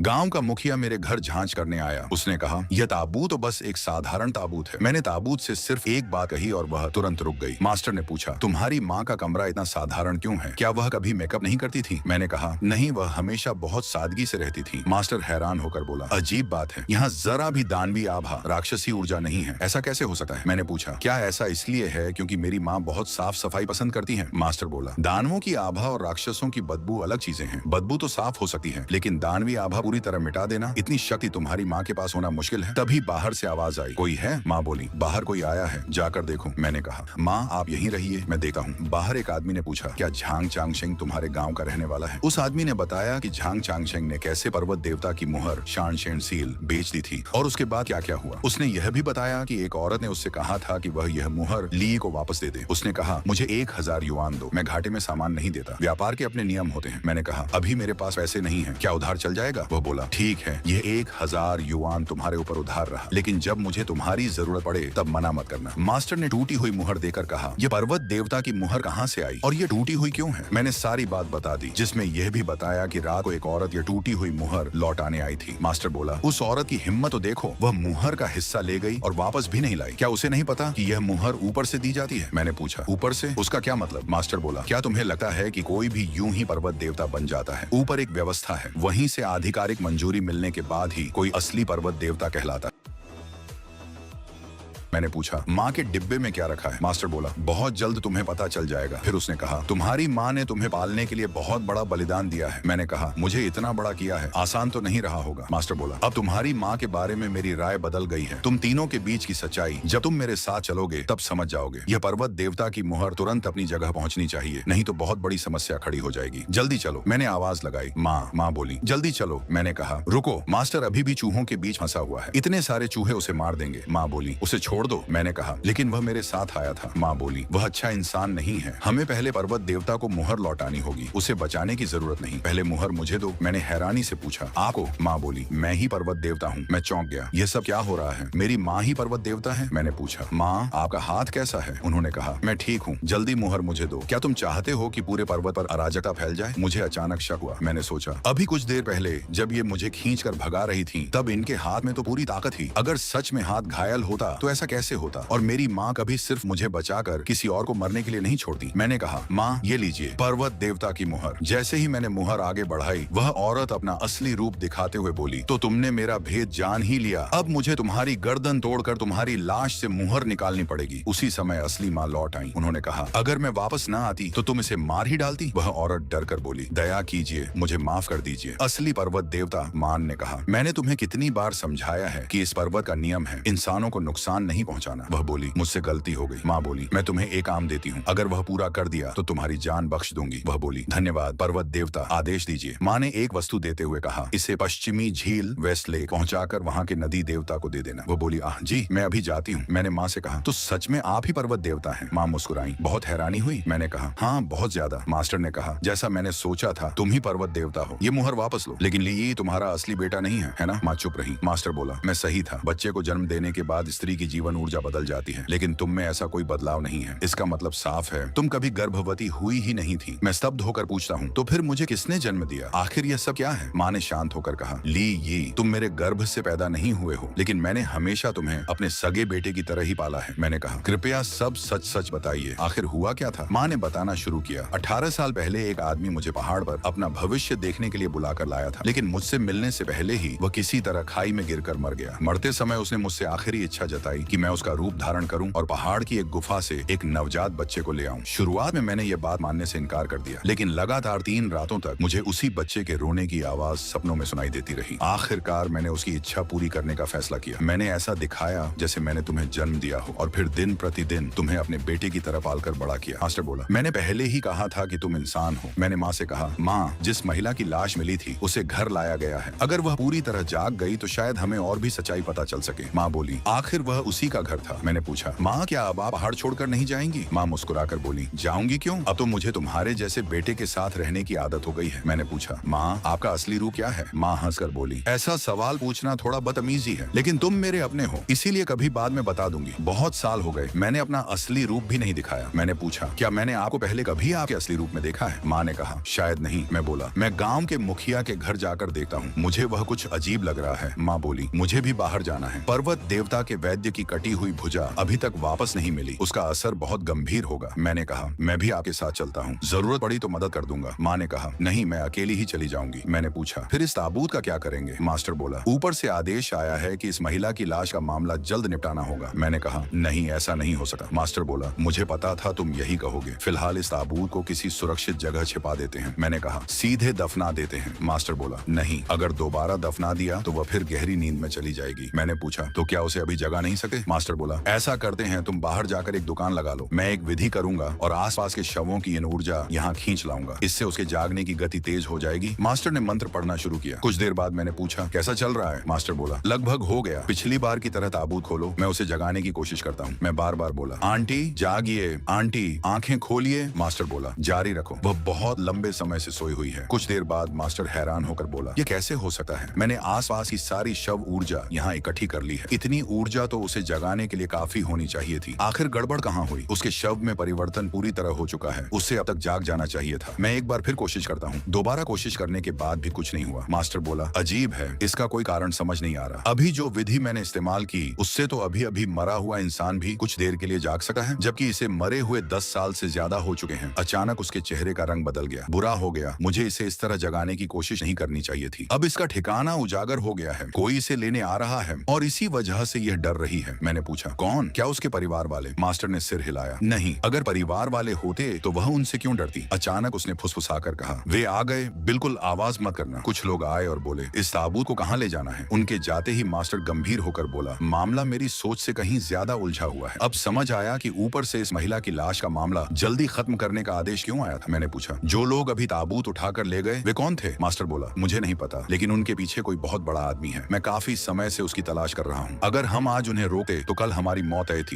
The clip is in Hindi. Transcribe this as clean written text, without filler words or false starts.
गांव का मुखिया मेरे घर जांच करने आया। उसने कहा, यह ताबूत तो बस एक साधारण ताबूत है। मैंने ताबूत से सिर्फ एक बात कही और वह तुरंत रुक गई। मास्टर ने पूछा, तुम्हारी माँ का कमरा इतना साधारण क्यों है? क्या वह कभी मेकअप नहीं करती थी? मैंने कहा, नहीं, वह हमेशा बहुत सादगी से रहती थी। मास्टर हैरान होकर बोला, अजीब बात है, यहाँ जरा भी दानवी आभा, राक्षसी ऊर्जा नहीं है। ऐसा कैसे हो सकता है? मैंने पूछा, क्या ऐसा इसलिए है क्योंकि मेरी माँ बहुत साफ सफाई पसंद करती है? मास्टर बोला, दानवों की आभा और राक्षसों की बदबू अलग चीजें हैं। बदबू तो साफ हो सकती है, लेकिन दानवी आभा पूरी तरह मिटा देना, इतनी शक्ति तुम्हारी माँ के पास होना मुश्किल है। तभी बाहर से आवाज आई, कोई है? माँ बोली, बाहर कोई आया है, जाकर देखो। मैंने कहा, माँ आप यहीं रहिए, मैं देखता हूँ। बाहर एक आदमी ने पूछा, क्या झांग चांगशेंग तुम्हारे गाँव का रहने वाला है? उस आदमी ने बताया कि झांग चांगशेंग ने कैसे पर्वत देवता की मुहर शानशेन सील बेच दी थी और उसके बाद क्या क्या हुआ। उसने यह भी बताया कि एक औरत ने उससे कहा था कि वह यह मुहर ली को वापस दे दे। उसने कहा, मुझे 1000 युआन दो, मैं घाटे में सामान नहीं देता। व्यापार के अपने नियम होते हैं। मैंने कहा, अभी मेरे पास पैसे नहीं है, क्या उधार चल जाएगा? वह बोला, ठीक है, यह 1000 युआन तुम्हारे ऊपर उधार रहा, लेकिन जब मुझे तुम्हारी जरूरत पड़े तब मना मत करना। मास्टर ने टूटी हुई मुहर देकर कहा, यह पर्वत देवता की मुहर कहाँ से आई और ये टूटी हुई क्यों है? मैंने सारी बात बता दी, जिसमें यह भी बताया कि रात को एक औरत यह टूटी हुई मुहर लौटाने आई थी। मास्टर बोला, उस औरत की हिम्मत तो देखो, वह मुहर का हिस्सा ले गई और वापस भी नहीं लाई। क्या उसे नहीं पता कि यह मुहर ऊपर से दी जाती है? मैंने पूछा, ऊपर से? उसका क्या मतलब? मास्टर बोला, क्या तुम्हें लगता है कि कोई भी यूं ही पर्वत देवता बन जाता है? ऊपर एक व्यवस्था है, वहीं से आधिकारिक मंजूरी मिलने के बाद ही कोई असली पर्वत देवता कहलाता है। मैंने पूछा, माँ के डिब्बे में क्या रखा है? मास्टर बोला, बहुत जल्द तुम्हें पता चल जाएगा। फिर उसने कहा, तुम्हारी माँ ने तुम्हें पालने के लिए बहुत बड़ा बलिदान दिया है। मैंने कहा, मुझे इतना बड़ा किया है, आसान तो नहीं रहा होगा। मास्टर बोला, अब तुम्हारी माँ के बारे में मेरी राय बदल गई है। तुम तीनों के बीच की सच्चाई जब तुम मेरे साथ चलोगे तब समझ जाओगे। यह पर्वत देवता की मुहर तुरंत अपनी जगह पहुंचनी चाहिए, नहीं तो बहुत बड़ी समस्या खड़ी हो जाएगी। जल्दी चलो। मैंने आवाज लगाई। माँ बोली, जल्दी चलो। मैंने कहा, रुको, मास्टर अभी भी चूहों के बीच फंसा हुआ है, इतने सारे चूहे उसे मार देंगे। माँ बोली, उसे छोड़ दो। मैंने कहा, लेकिन वह मेरे साथ आया था। माँ बोली, वह अच्छा इंसान नहीं है, हमें पहले पर्वत देवता को मुहर लौटानी होगी, उसे बचाने की जरूरत नहीं, पहले मुहर मुझे दो। मैंने हैरानी से पूछा, आपको? माँ बोली, मैं ही पर्वत देवता हूँ। मैं चौंक गया, यह सब क्या हो रहा है? मेरी माँ ही पर्वत देवता है? मैंने पूछा, माँ आपका हाथ कैसा है? उन्होंने कहा, मैं ठीक हूँ, जल्दी मुहर मुझे दो। क्या तुम चाहते हो कि पूरे पर्वत पर अराजकता फैल जाए? मुझे अचानक शक हुआ। मैंने सोचा, अभी कुछ देर पहले जब ये मुझे खींच कर भगा रही थी तब इनके हाथ में तो पूरी ताकत थी। अगर सच में हाथ घायल होता तो ऐसा कैसे होता? और मेरी माँ कभी सिर्फ मुझे बचाकर किसी और को मरने के लिए नहीं छोड़ती। मैंने कहा, माँ ये लीजिए पर्वत देवता की मुहर। जैसे ही मैंने मुहर आगे बढ़ाई, वह औरत अपना असली रूप दिखाते हुए बोली, तो तुमने मेरा भेद जान ही लिया, अब मुझे तुम्हारी गर्दन तोड़कर तुम्हारी लाश से मुहर निकालनी पड़ेगी। उसी समय असली माँ लौट आई। उन्होंने कहा, अगर मैं वापस न आती तो तुम इसे मार ही डालती। वह औरत डर कर बोली, दया कीजिए, मुझे माफ कर दीजिए। असली पर्वत देवता मान ने कहा, मैंने तुम्हें कितनी बार समझाया है कि इस पर्वत का नियम है इंसानों को नुकसान नहीं पहुंचाना। वह बोली, मुझसे गलती हो गई। माँ बोली, मैं तुम्हें एक काम देती हूँ, अगर वह पूरा कर दिया तो तुम्हारी जान बख्श दूंगी। वह बोली, धन्यवाद पर्वत देवता, आदेश दीजिए। माँ ने एक वस्तु देते हुए कहा, इसे पश्चिमी झील वेस्ट लेक पहुंचाकर वहाँ के नदी देवता को दे देना। वह बोली, आह जी, मैं अभी जाती हूँ। मैंने माँ से कहा, तो सच में आप ही पर्वत देवता हैं? माँ मुस्कुराई। बहुत हैरानी हुई? मैंने कहा, हाँ बहुत ज्यादा। मास्टर ने कहा, जैसा मैंने सोचा था, तुम ही पर्वत देवता हो। ये मुहर वापस लो। लेकिन ये तुम्हारा असली बेटा नहीं है ना? माँ चुप रही। मास्टर बोला, मैं सही था, बच्चे को जन्म देने के बाद स्त्री की जीवन ऊर्जा बदल जाती है, लेकिन तुम में ऐसा कोई बदलाव नहीं है। इसका मतलब साफ है, तुम कभी गर्भवती हुई ही नहीं थी। मैं स्तब्ध होकर पूछता हूँ, तो फिर मुझे किसने जन्म दिया? आखिर यह सब क्या है? माँ ने शांत होकर कहा, ली ये, तुम मेरे गर्भ से पैदा नहीं हुए हो, लेकिन मैंने हमेशा तुम्हें अपने सगे बेटे की तरह ही पाला है। मैंने कहा, कृपया सब सच सच बताइए, आखिर हुआ क्या था? माँ ने बताना शुरू किया। 18 साल पहले एक आदमी मुझे पहाड़ पर अपना भविष्य देखने के लिए बुलाकर लाया था, लेकिन मुझसे मिलने से पहले ही वह किसी तरह खाई में गिरकर मर गया। मरते समय उसने मुझसे आखिरी इच्छा जताई कि मैं उसका रूप धारण करूं और पहाड़ की एक गुफा से एक नवजात बच्चे को ले आऊं। शुरुआत में मैंने यह बात मानने से इनकार कर दिया, लेकिन लगातार 3 रातों तक मुझे उसी बच्चे के रोने की आवाज सपनों में सुनाई देती रही। आखिरकार मैंने उसकी इच्छा पूरी करने का फैसला किया। मैंने ऐसा दिखाया जैसे मैंने तुम्हें जन्म दिया हो, और फिर दिन प्रतिदिन तुम्हें अपने बेटे की तरह पालकर बड़ा किया। मास्टर बोला, मैंने पहले ही कहा था कि तुम इंसान हो। मैंने माँ से कहा, माँ जिस महिला की लाश मिली थी उसे घर लाया गया है, अगर वह पूरी तरह जाग गई तो शायद हमें और भी सच्चाई पता चल सके। माँ बोली, आखिर वह उसी उसी का घर था। मैंने पूछा, माँ क्या अब आप पहाड़ छोड़कर नहीं जाएंगी? माँ मुस्कुराकर बोली, जाऊंगी क्यों? अब तो मुझे तुम्हारे जैसे बेटे के साथ रहने की आदत हो गई है। मैंने पूछा, माँ आपका असली रूप क्या है? माँ हंसकर बोली, ऐसा सवाल पूछना थोड़ा बदतमीजी है, लेकिन तुम मेरे अपने हो, इसीलिए कभी बाद में बता दूंगी। बहुत साल हो गए, मैंने अपना असली रूप भी नहीं दिखाया। मैंने पूछा, क्या मैंने आपको पहले कभी आपके असली रूप में देखा है? माँ ने कहा, शायद नहीं। मैं बोला, मैं गाँव के मुखिया के घर जाकर देखता हूँ, मुझे वह कुछ अजीब लग रहा है। माँ बोली, मुझे भी बाहर जाना है। पर्वत देवता के वैद्य की कटी हुई भुजा अभी तक वापस नहीं मिली, उसका असर बहुत गंभीर होगा। मैंने कहा, मैं भी आपके साथ चलता हूँ, जरूरत पड़ी तो मदद कर दूंगा। माँ ने कहा, नहीं मैं अकेली ही चली जाऊंगी। मैंने पूछा, फिर इस ताबूत का क्या करेंगे? मास्टर बोला, ऊपर से आदेश आया है कि इस महिला की लाश का मामला जल्द निपटाना होगा। मैंने कहा, नहीं ऐसा नहीं हो सकता। मास्टर बोला, मुझे पता था तुम यही कहोगे, फिलहाल इस ताबूत को किसी सुरक्षित जगह छिपा देते हैं। मैंने कहा, सीधे दफना देते हैं। मास्टर बोला, नहीं, अगर दोबारा दफना दिया तो वह फिर गहरी नींद में चली जाएगी। मैंने पूछा, तो क्या उसे अभी जगा नहीं सके? मास्टर बोला, ऐसा करते हैं, तुम बाहर जाकर एक दुकान लगा लो, मैं एक विधि करूंगा और आसपास के शवों की इन ऊर्जा यहाँ खींच लाऊंगा, इससे उसके जागने की गति तेज हो जाएगी। मास्टर ने मंत्र पढ़ना शुरू किया। कुछ देर बाद मैंने पूछा, कैसा चल रहा है? मास्टर बोला, लगभग हो गया, पिछली बार की तरह ताबूत खोलो, मैं उसे जगाने की कोशिश करता हूँ। मैं बार बार बोला, आंटी जागिए, आंटी आंखें खोलिए। मास्टर बोला, जारी रखो, वह बहुत लंबे समय से सोई हुई है। कुछ देर बाद मास्टर हैरान होकर बोला, ये कैसे हो सकता है? मैंने आसपास की सारी शव ऊर्जा यहाँ इकट्ठी कर ली है, इतनी ऊर्जा तो उसे जगाने के लिए काफी होनी चाहिए थी। आखिर गड़बड़ कहाँ हुई? उसके शव में परिवर्तन पूरी तरह हो चुका है, उससे अब तक जाग जाना चाहिए था। मैं एक बार फिर कोशिश करता हूँ। दोबारा कोशिश करने के बाद भी कुछ नहीं हुआ। मास्टर बोला, अजीब है, इसका कोई कारण समझ नहीं आ रहा। अभी जो विधि मैंने इस्तेमाल की उससे तो अभी अभी मरा हुआ इंसान भी कुछ देर के लिए जाग सकता है, जबकि इसे मरे हुए 10 साल से ज्यादा हो चुके हैं। अचानक उसके चेहरे का रंग बदल गया, बुरा हो गया। मुझे इसे इस तरह जगाने की कोशिश नहीं करनी चाहिए थी। अब इसका ठिकाना उजागर हो गया है, कोई इसे लेने आ रहा है और इसी वजह से यह डर रही है। मैंने पूछा, कौन? क्या उसके परिवार वाले? मास्टर ने सिर हिलाया, नहीं, अगर परिवार वाले होते तो वह उनसे क्यों डरती? अचानक उसने फुसफुसाकर कहा, वे आ गए, बिल्कुल आवाज मत करना। कुछ लोग आए और बोले, इस ताबूत को कहाँ ले जाना है? उनके जाते ही मास्टर गंभीर होकर बोला, मामला मेरी सोच से कहीं ज्यादा उलझा हुआ है। अब समझ आया कि ऊपर से इस महिला की लाश का मामला जल्दी खत्म करने का आदेश क्यों आया था। मैंने पूछा, जो लोग अभी ताबूत उठाकर ले गए वे कौन थे? मास्टर बोला, मुझे नहीं पता, लेकिन उनके पीछे कोई बहुत बड़ा आदमी है, मैं काफी समय से उसकी तलाश कर रहा हूँ। अगर हम आज उन्हें रोके तो कल हमारी मौत तय थी।